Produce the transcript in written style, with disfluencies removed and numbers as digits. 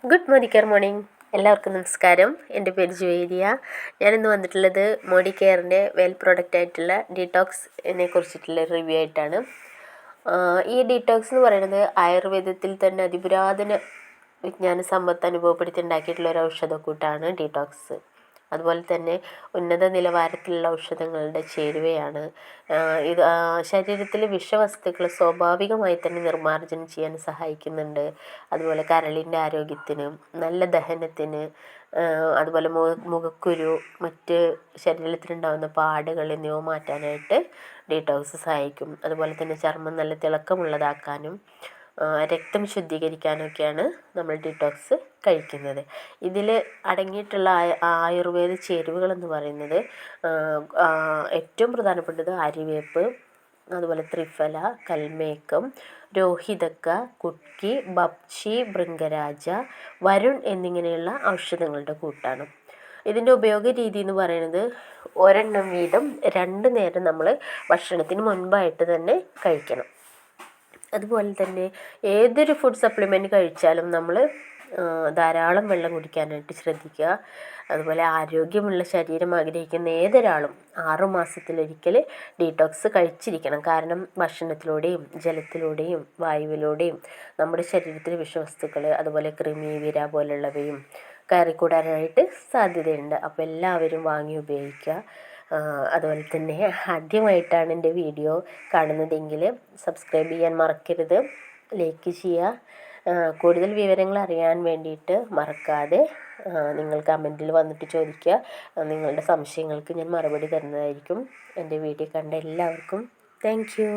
Good morning care morning. എല്ലാവർക്കും നമസ്കാരം. എൻ്റെ പേര് ജുവേരിയ. ഞാനിന്ന് വന്നിട്ടുള്ളത് മോഡി കെയറിൻ്റെ വെൽ പ്രോഡക്റ്റ് ആയിട്ടുള്ള ഡീറ്റോക്സിനെ കുറിച്ചിട്ടുള്ള റിവ്യൂ ആയിട്ടാണ്. ഈ ഡീറ്റോക്സ് എന്ന് പറയുന്നത് ആയുർവേദത്തിൽ തന്നെ അതിപുരാതന വിജ്ഞാന സമ്പത്ത് അനുഭവപ്പെടുത്തി ഉണ്ടാക്കിയിട്ടുള്ള ഒരു ഔഷധക്കൂട്ടാണ് ഡീറ്റോക്സ്. അതുപോലെ തന്നെ ഉന്നത നിലവാരത്തിലുള്ള ഔഷധങ്ങളുടെ ചേരുവയാണ് ഇത്. ശരീരത്തിലെ വിഷവസ്തുക്കൾ സ്വാഭാവികമായി തന്നെ നിർമ്മാർജ്ജനം ചെയ്യാൻ സഹായിക്കുന്നുണ്ട്. അതുപോലെ കരളിൻ്റെ ആരോഗ്യത്തിന്, നല്ല ദഹനത്തിന്, അതുപോലെ മുഖക്കുരു, മറ്റ് ശരീരത്തിലുണ്ടാകുന്ന പാടുകൾ എന്നിവ മാറ്റാനായിട്ട് ഡീറ്റോക്സ് സഹായിക്കും. അതുപോലെ തന്നെ ചർമ്മം നല്ല തിളക്കമുള്ളതാക്കാനും രക്തം ശുദ്ധീകരിക്കാനൊക്കെയാണ് നമ്മൾ ഡീറ്റോക്സ് കഴിക്കുന്നത്. ഇതിൽ അടങ്ങിയിട്ടുള്ള ആയുർവേദ ചേരുവകളെന്ന് പറയുന്നത് ഏറ്റവും പ്രധാനപ്പെട്ടത് ആര്യവേപ്പ്, അതുപോലെ ത്രിഫല, കൽമേക്കം, രോഹിതക്ക, കുട്ക്കി, ബപ്ചി, ഭൃംഗരാജ, വരുൺ എന്നിങ്ങനെയുള്ള ഔഷധങ്ങളുടെ കൂട്ടാണ്. ഇതിൻ്റെ ഉപയോഗ രീതി എന്ന് പറയുന്നത് ഒരെണ്ണം വീതം 2 നേരം നമ്മൾ ഭക്ഷണത്തിന് മുൻപായിട്ട് തന്നെ കഴിക്കണം. അതുപോലെ തന്നെ ഏതൊരു ഫുഡ് സപ്ലിമെൻറ്റ് കഴിച്ചാലും നമ്മൾ ധാരാളം വെള്ളം കുടിക്കാനായിട്ട് ശ്രദ്ധിക്കുക. അതുപോലെ ആരോഗ്യമുള്ള ശരീരം ആഗ്രഹിക്കുന്ന ഏതൊരാളും 6 മാസത്തിലൊരിക്കൽ ഡീറ്റോക്സ് കഴിച്ചിരിക്കണം. കാരണം ഭക്ഷണത്തിലൂടെയും ജലത്തിലൂടെയും വായുവിലൂടെയും നമ്മുടെ ശരീരത്തിലെ വിഷവസ്തുക്കൾ, അതുപോലെ കൃമി, വിര പോലുള്ളവയും കയറിക്കൂടാനായിട്ട് സാധ്യതയുണ്ട്. അപ്പോൾ എല്ലാവരും വാങ്ങി ഉപയോഗിക്കുക. അതുപോലെ തന്നെ ആദ്യമായിട്ടാണ് എൻ്റെ വീഡിയോ കാണുന്നതെങ്കിൽ സബ്സ്ക്രൈബ് ചെയ്യാൻ മറക്കരുത്, ലൈക്ക് ചെയ്യുക. കൂടുതൽ വിവരങ്ങൾ അറിയാൻ വേണ്ടിയിട്ട് മറക്കാതെ നിങ്ങൾ കമൻറ്റിൽ വന്നിട്ട് ചോദിക്കുക. നിങ്ങളുടെ സംശയങ്ങൾക്ക് ഞാൻ മറുപടി തരുന്നതായിരിക്കും. എൻ്റെ വീഡിയോ കണ്ട എല്ലാവർക്കും താങ്ക് യു.